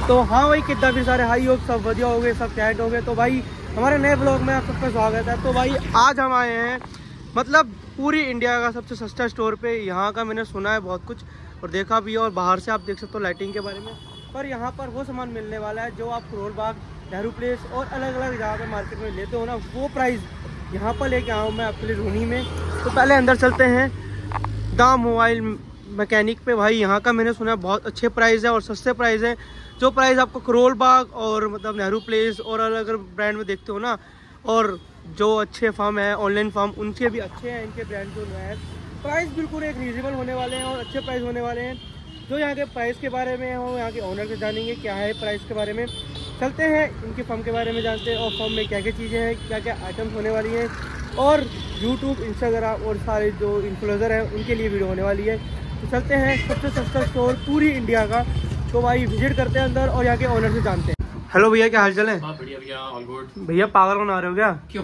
तो हाँ भाई, कितना भी सारे हाई हो, सब बढ़िया हो गए, सब कैट हो गए। तो भाई हमारे नए ब्लॉग में आप सबका स्वागत है। तो भाई आज हम आए हैं मतलब पूरी इंडिया का सबसे सस्ता स्टोर पे। यहाँ का मैंने सुना है बहुत कुछ और देखा भी है, और बाहर से आप देख सकते हो लाइटिंग के बारे में। पर यहाँ पर वो सामान मिलने वाला है जो आप करोल बाग, नेहरू प्लेस और अलग अलग जगह पे मार्केट में लेते हो ना, वो प्राइस यहाँ पर लेके आऊँ मैं आपके लिए रोहिणी में। तो पहले अंदर चलते हैं द मोबाइल मैकेनिक पे। भाई यहाँ का मैंने सुना है बहुत अच्छे प्राइस है और सस्ते प्राइस है। जो प्राइस आपको करोल बाग और मतलब नेहरू प्लेस और अलग अलग ब्रांड में देखते हो ना, और जो अच्छे फार्म है ऑनलाइन फार्म, उनसे भी अच्छे हैं इनके ब्रांड जो है। प्राइस बिल्कुल एक रीजनेबल होने वाले हैं और अच्छे प्राइस होने वाले हैं। जो यहाँ के प्राइस के बारे में हो, यहाँ के ओनर से जानेंगे क्या है प्राइस के बारे में। चलते हैं इनके फर्म के बारे में जानते हैं और फर्म में क्या क्या चीज़ें हैं, क्या क्या आइटम्स होने वाली हैं, और यूट्यूब, इंस्टाग्राम और सारे जो इन्फ्लुएंसर हैं उनके लिए वीडियो होने वाली है। तो चलते हैं सबसे सस्ता स्टोर पूरी इंडिया का। तो भाई विजिट करते हैं अंदर और यहाँ के ओनर से जानते हैं। हेलो भैया, क्या हाल चाल है? बढ़िया भैया, ऑल गुड। भैया पागल बना रहे हो क्या? क्यों?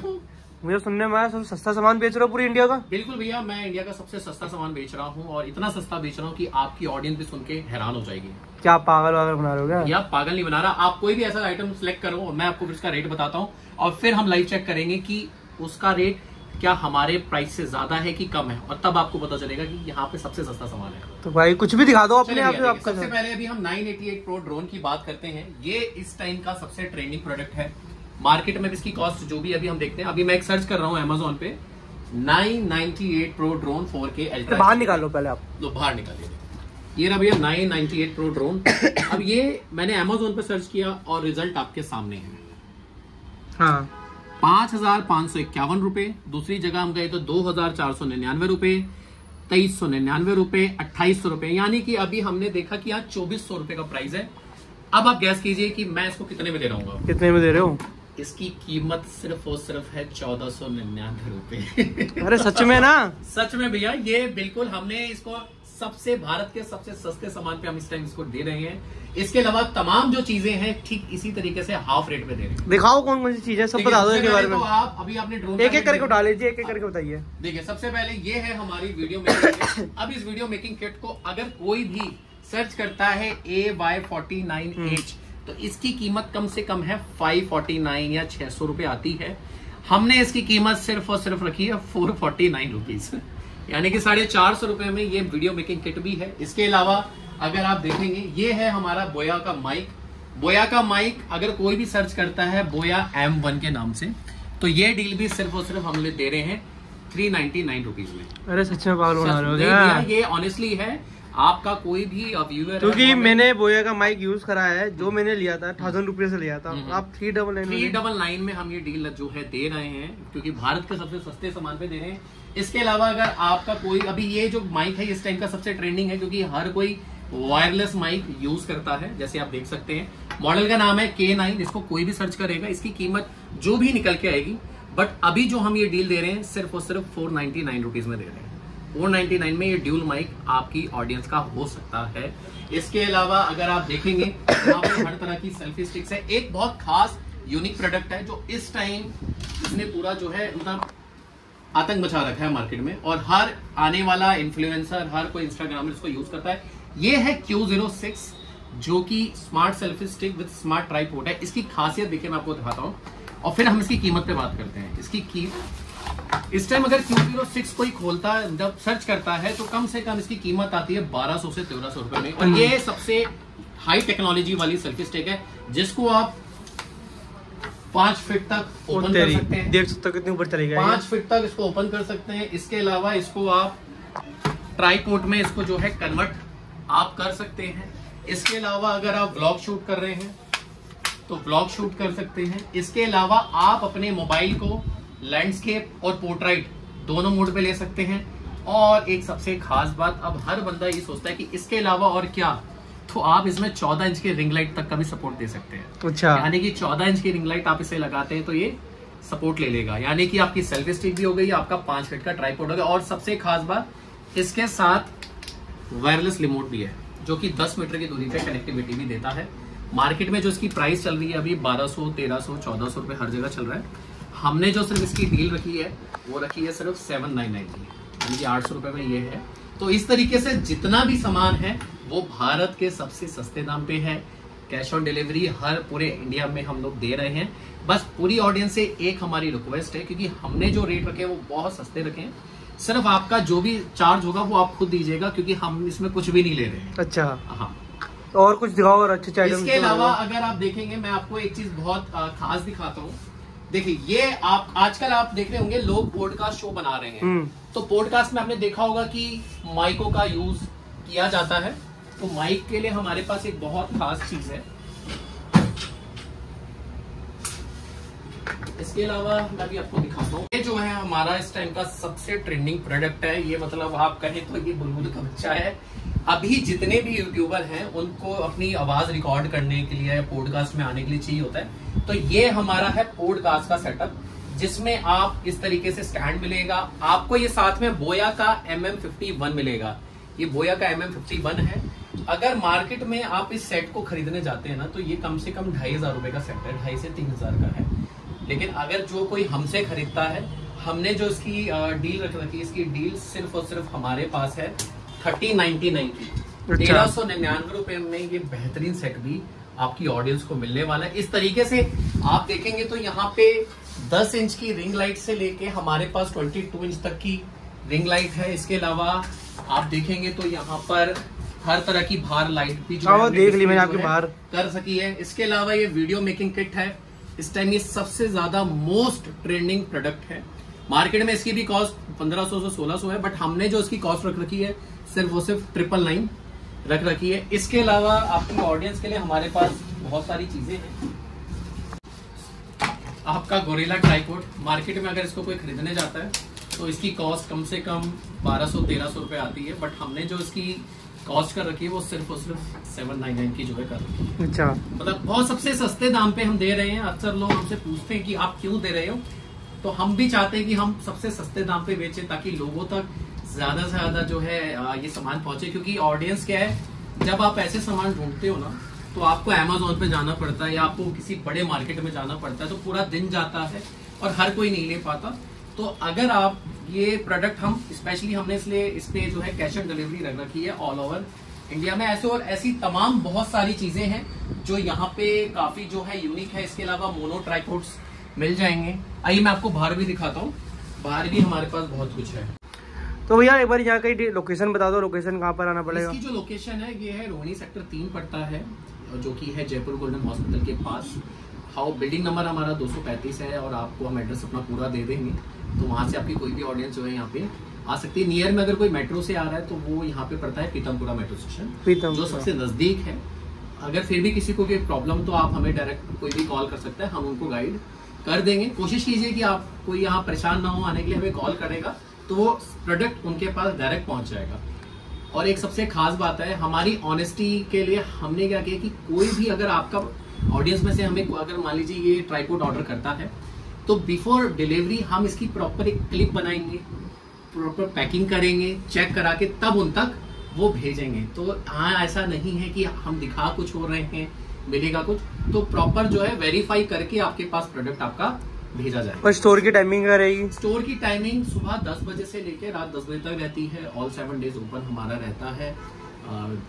मुझे सुनने में आया सबसे सस्ता सामान बेच रहे हो पूरी इंडिया का। बिल्कुल भैया, मैं इंडिया का सबसे सस्ता सामान बेच रहा हूँ और इतना सस्ता बेच रहा हूँ कि आपकी ऑडियंस भी सुन के हैरान हो जाएगी। क्या पागल वागल बना रहे हो क्या? भैया पागल नहीं बना रहा, आप कोई भी ऐसा आइटम सिलेक्ट करो और मैं आपको उसका रेट बताता हूँ और फिर हम लाइव चेक करेंगे कि उसका रेट क्या हमारे प्राइस से ज्यादा है कि कम है, और तब आपको पता चलेगा कि यहाँ पे सबसे सस्ता सामान है। तो भाई कुछ भी दिखा दो अपने आप से। आपका सबसे पहले अभी हम 988 प्रो ड्रोन की बात करते हैं। ये इस टाइम का सबसे ट्रेंडिंग प्रोडक्ट है मार्केट में। इसकी कॉस्ट जो भी अभी हम देखते हैं, अभी मैं एक सर्च कर रहा हूँ अमेजोन पे, 998 प्रो ड्रोन 4K अल्ट्रा। बाहर निकालो पहले आप। लो बाहर निकालिए। ये रहा भैया 998 प्रो ड्रोन। अब ये मैंने अमेजोन पे सर्च किया और रिजल्ट आपके सामने है। हाँ, 5,551 रुपए। दूसरी जगह हम गए तो 2,499 रुपए, 2,399 रुपए, 2,800 रुपए। यानी कि अभी हमने देखा कि यहाँ 2,400 रुपए का प्राइस है। अब आप गैस कीजिए कि मैं इसको कितने में दे रहा हूँ। कितने में दे रहे हो? इसकी कीमत सिर्फ और सिर्फ है 1,499 रुपए। अरे सच में ना? सच में भैया, ये बिल्कुल हमने इसको सबसे भारत के सबसे सस्ते सामान पे हम इस टाइम इसको दे रहे हैं। इसके अलावा तमाम जो चीजें हैं ठीक इसी तरीके से हाफ रेट पे दे रहे हैं। दिखाओ कौन कौन सी चीजें, सब बता दो इनके बारे में। तो आप अभी आपने ड्रोन एक एक करके उठा लीजिए, एक एक करके बताइए। देखिए, सबसे पहले ये है हमारी वीडियो मेकिंग किट। अब इस वीडियो मेकिंग किट को अगर कोई भी सर्च करता है AY49H, तो इसकी कीमत कम से कम है 549 या 600 रुपए आती है। हमने इसकी कीमत सिर्फ और सिर्फ रखी है 449 रुपीज, यानी कि 450 रुपए में ये वीडियो मेकिंग किट भी है। इसके अलावा अगर आप देखेंगे, ये है हमारा बोया का माइक। बोया का माइक अगर कोई भी सर्च करता है बोया M1 के नाम से, तो ये डील भी सिर्फ और सिर्फ हम दे रहे हैं 399 रुपीज में। अरे सच में पागल बना रहे हो क्या? ये ऑनेस्टली है। आपका कोई भी व्यूअर, क्योंकि मैंने बोया का माइक यूज करा है, जो मैंने लिया था 1000 रुपये से लिया था। आप 399 में हम ये डील जो है दे रहे हैं, क्योंकि भारत के सबसे सस्ते सामान पे दे रहे हैं। इसके अलावा अगर आपका कोई, अभी ये जो माइक है इस टाइम का सबसे ट्रेंडिंग है, क्योंकि हर कोई वायरलेस माइक यूज करता है। जैसे आप देख सकते हैं, मॉडल का नाम है K9। इसको कोई भी सर्च करेगा, इसकी कीमत जो भी निकल के आएगी। बट अभी जो हम ये डील दे रहे हैं सिर्फ और सिर्फ 499 रुपीज में दे रहे हैं। 499 में ये ड्यूल माइक आपकी ऑडियंस का हो सकता है। इसके अलावा अगर आप देखेंगे, यहाँ पर हर तरह की सेल्फी स्टिक्स है। एक बहुत खास यूनिक प्रोडक्ट है जो इस टाइम इसने पूरा जो है मतलब आतंक मचा रखा है मार्केट में, और हर आने वाला इन्फ्लुएंसर, हर कोई इंस्टाग्राम में इसको यूज करता है। ये है Q06, जो कि smart selfie stick with smart tripod है। इसकी खासियत देखिए, मैं आपको दिखाता हूँ और फिर हम इसकी कीमत पे बात करते हैं। इसकी इस टाइम अगर Q06 कोई खोलता है, जब सर्च करता है, तो कम से कम इसकी कीमत आती है 1200 से 1300 रुपए में। और ये सबसे हाई टेक्नोलॉजी वाली सेल्फी स्टिक है, जिसको आप 5 फीट तक ओपन कर सकते हैं। देख सकते हो कितनी ऊपर चलेगा। 5 फीट तक इसको ओपन कर सकते हैं। इसके अलावा इसको आप ट्राइपॉड में इसको जो है कन्वर्ट आप कर सकते हैं। इसके अलावा अगर आप व्लॉग शूट कर रहे हैं तो व्लॉग शूट कर सकते हैं। इसके अलावा आप अपने मोबाइल को लैंडस्केप और पोर्ट्रेट दोनों मोड पे ले सकते हैं। और एक सबसे खास बात, अब हर बंदा ये सोचता है कि इसके अलावा और क्या, तो आप इसमें 14 इंच के रिंग लाइट तक का भी सपोर्ट दे सकते हैं। अच्छा, यानी कि 14 इंच की रिंग लाइट आप इसे लगाते हैं तो ये सपोर्ट ले लेगा। यानी कि आपकी सेल्फी स्टिक भी हो गई, आपका 5 फीट का ट्राइपॉड हो गया। और सबसे खास बात, इसके साथ वायरलेस रिमोट भी है, जो कि 10 मीटर की दूरी पे कनेक्टिविटी भी देता है। मार्केट में जो इसकी प्राइस चल रही है अभी 1200, 1300, 1400 रुपए हर जगह चल रहा है। हमने जो सिर्फ इसकी डील रखी है वो रखी है सिर्फ 799 की, यानी कि 800 रुपए में ये है। तो इस तरीके से जितना भी सामान है वो भारत के सबसे सस्ते दाम पे है। कैश ऑन डिलीवरी हर पूरे इंडिया में हम लोग दे रहे हैं। बस पूरी ऑडियंस से एक हमारी रिक्वेस्ट है, क्योंकि हमने जो रेट रखे हैं वो बहुत सस्ते रखे हैं, सिर्फ आपका जो भी चार्ज होगा वो आप खुद दीजिएगा, क्योंकि हम इसमें कुछ भी नहीं ले रहे हैं। अच्छा, हाँ। तो और कुछ दिखाओ और अच्छे आइटम। इसके अलावा अगर आप देखेंगे, मैं आपको एक चीज बहुत खास दिखाता हूँ। देखिए, ये आप आजकल आप देख रहे होंगे लोग पॉडकास्ट शो बना रहे हैं, तो पॉडकास्ट में आपने देखा होगा कि माइकों का यूज किया जाता है। तो माइक के लिए हमारे पास एक बहुत खास चीज है। इसके अलावा मैं भी आपको दिखाता हूँ, ये जो है हमारा इस टाइम का सबसे ट्रेंडिंग प्रोडक्ट है। ये मतलब आप कहें तो ये बुलबुल का बच्चा है। अभी जितने भी यूट्यूबर हैं उनको अपनी आवाज रिकॉर्ड करने के लिए, पॉडकास्ट में आने के लिए चाहिए होता है। तो ये हमारा है पॉडकास्ट का सेटअप, जिसमें आप इस तरीके से स्टैंड मिलेगा आपको। ये साथ में बोया का MM51 मिलेगा। ये बोया का MM51 है। अगर मार्केट में आप इस सेट को खरीदने जाते हैं ना, तो ये कम से कम 2500 रुपए का सेट है, 2500 से 3000 का है। लेकिन अगर जो कोई हमसे खरीदता है, हमने जो इसकी डील रख रखी है, इसकी डील सिर्फ और सिर्फ हमारे पास है 1399 की। 1399 रुपए में ये बेहतरीन सेट भी आपकी ऑडियंस को मिलने वाला है। इस तरीके से आप देखेंगे तो यहाँ पे 10 इंच की रिंग लाइट से लेके हमारे पास 22 इंच तक की रिंग लाइट है। इसके अलावा आप देखेंगे तो यहाँ पर हर तरह की बाहर लाइट भी जो है देख ली मैंने आपके बाहर कर सकी है। इसके अलावा ये वीडियो मेकिंग किट है। इस टाइम ये सबसे ज्यादा मोस्ट ट्रेंडिंग प्रोडक्ट है मार्केट में। इसकी भी कॉस्ट 1500 से 1600 है, बट हमने जो इसकी कॉस्ट रख रखी है सिर्फ 999 रख रखी है। इसके अलावा आपकी ऑडियंस के लिए हमारे पास बहुत सारी चीजें हैं। आपका गोरिल्ला ट्राइपॉड, मार्केट में अगर इसको कोई खरीदने जाता है तो इसकी कॉस्ट कम से कम 1200-1300 रुपए आती है, बट हमने जो इसकी कॉस्ट कर रखी है वो सिर्फ और सिर्फ 799 की जो है कर रखी है। अच्छा, मतलब बहुत सबसे सस्ते दाम पे हम दे रहे हैं। अक्सर लोग हमसे पूछते हैं कि आप क्यों दे रहे हो, तो हम भी चाहते हैं कि हम सबसे सस्ते दाम पे बेचें, ताकि लोगों तक ज्यादा से ज्यादा जो है ये सामान पहुंचे। क्योंकि ऑडियंस क्या है, जब आप ऐसे सामान ढूंढते हो ना, तो आपको Amazon पे जाना पड़ता है या आपको किसी बड़े मार्केट में जाना पड़ता है, तो पूरा दिन जाता है और हर कोई नहीं ले पाता। तो अगर आप ये प्रोडक्ट हम स्पेशली हमने इसलिए इस पे जो है कैश ऑन डिलीवरी रख रखी है ऑल ओवर इंडिया में। ऐसे और ऐसी तमाम बहुत सारी चीजें हैं जो यहाँ पे काफी जो है यूनिक है। इसके अलावा मोनो ट्राइपॉड्स मिल जाएंगे। आइए मैं आपको बाहर भी दिखाता हूँ, बाहर भी हमारे पास बहुत कुछ है। तो भैया एक बार यहाँ की लोकेशन बता दो, लोकेशन कहाँ पर आना पड़ेगा? इसकी जो लोकेशन है ये है रोहिणी सेक्टर 3 पड़ता है, जो कि है जयपुर गोल्डन हॉस्पिटल के पास। बिल्डिंग नंबर हमारा 235 है, और आपको हम एड्रेस अपना पूरा दे देंगे, तो वहां से आपकी कोई भी ऑडियंस जो है यहाँ पे आ सकती है। नियर में अगर कोई मेट्रो से आ रहा है तो वो यहाँ पे पड़ता है पीतमपुरा मेट्रो स्टेशन, जो सबसे नजदीक है। अगर फिर भी किसी को कोई प्रॉब्लम, तो आप हमें डायरेक्ट कोई भी कॉल कर सकते हैं, हम उनको गाइड कर देंगे। कोशिश कीजिए कि आप कोई यहाँ परेशान ना हो आने के लिए, हमें कॉल करेगा तो वो प्रोडक्ट उनके पास डायरेक्ट पहुंच जाएगा। और एक सबसे खास बात है, हमारी ऑनेस्टी के लिए हमने क्या किया कि कोई भी अगर आपका ऑडियंस में से हमें अगर मान लीजिए ये ट्राइपॉड ऑर्डर करता है, तो बिफोर डिलीवरी हम इसकी प्रॉपर एक क्लिप बनाएंगे, प्रॉपर पैकिंग करेंगे, चेक करा के तब उन तक वो भेजेंगे। तो हाँ, ऐसा नहीं है कि हम दिखा कुछ हो रहे हैं मिलेगा कुछ, तो प्रॉपर जो है वेरीफाई करके आपके पास प्रोडक्ट आपका भेजा जाएगा। और स्टोर की टाइमिंग क्या रहेगी? स्टोर की टाइमिंग सुबह 10 बजे से लेकर रात 10 बजे तक रहती है। ऑल 7 डेज ओपन हमारा रहता है।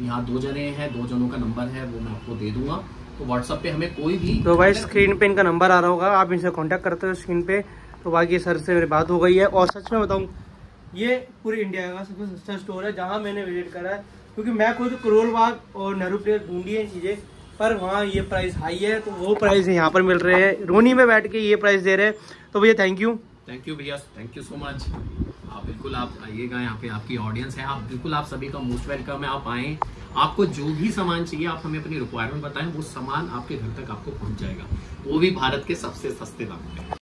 यहाँ 2 जने हैं, 2 जनों का नंबर है वो मैं आपको दे दूंगा, तो व्हाट्सएप पे हमें कोई भी, तो भाई स्क्रीन पे इनका नंबर आ रहा होगा, आप इनसे कांटेक्ट करते हो स्क्रीन पे। तो बाकी सर से मेरी बात हो गई है। और सच में बताऊं, ये पूरी इंडिया का सबसे सस्ता स्टोर है जहाँ मैंने विजिट करा है, क्योंकि मैं खुद करोल बाग और नेहरू प्लेस ढूंढी है चीजें, पर वहाँ ये प्राइस हाई है, तो वो प्राइस यहाँ पर मिल रहे हैं। रोनी में बैठ के ये प्राइस दे रहे हैं। तो भैया थैंक यू भैया, थैंक यू सो मच। आप बिल्कुल आप आइएगा, यहाँ पे आपकी ऑडियंस है, आप बिल्कुल आप सभी का मोस्ट वेलकम है। आप आए, आपको जो भी सामान चाहिए आप हमें अपनी रिक्वायरमेंट बताएं, वो सामान आपके घर तक आपको पहुंच जाएगा, वो भी भारत के सबसे सस्ते दाम पे।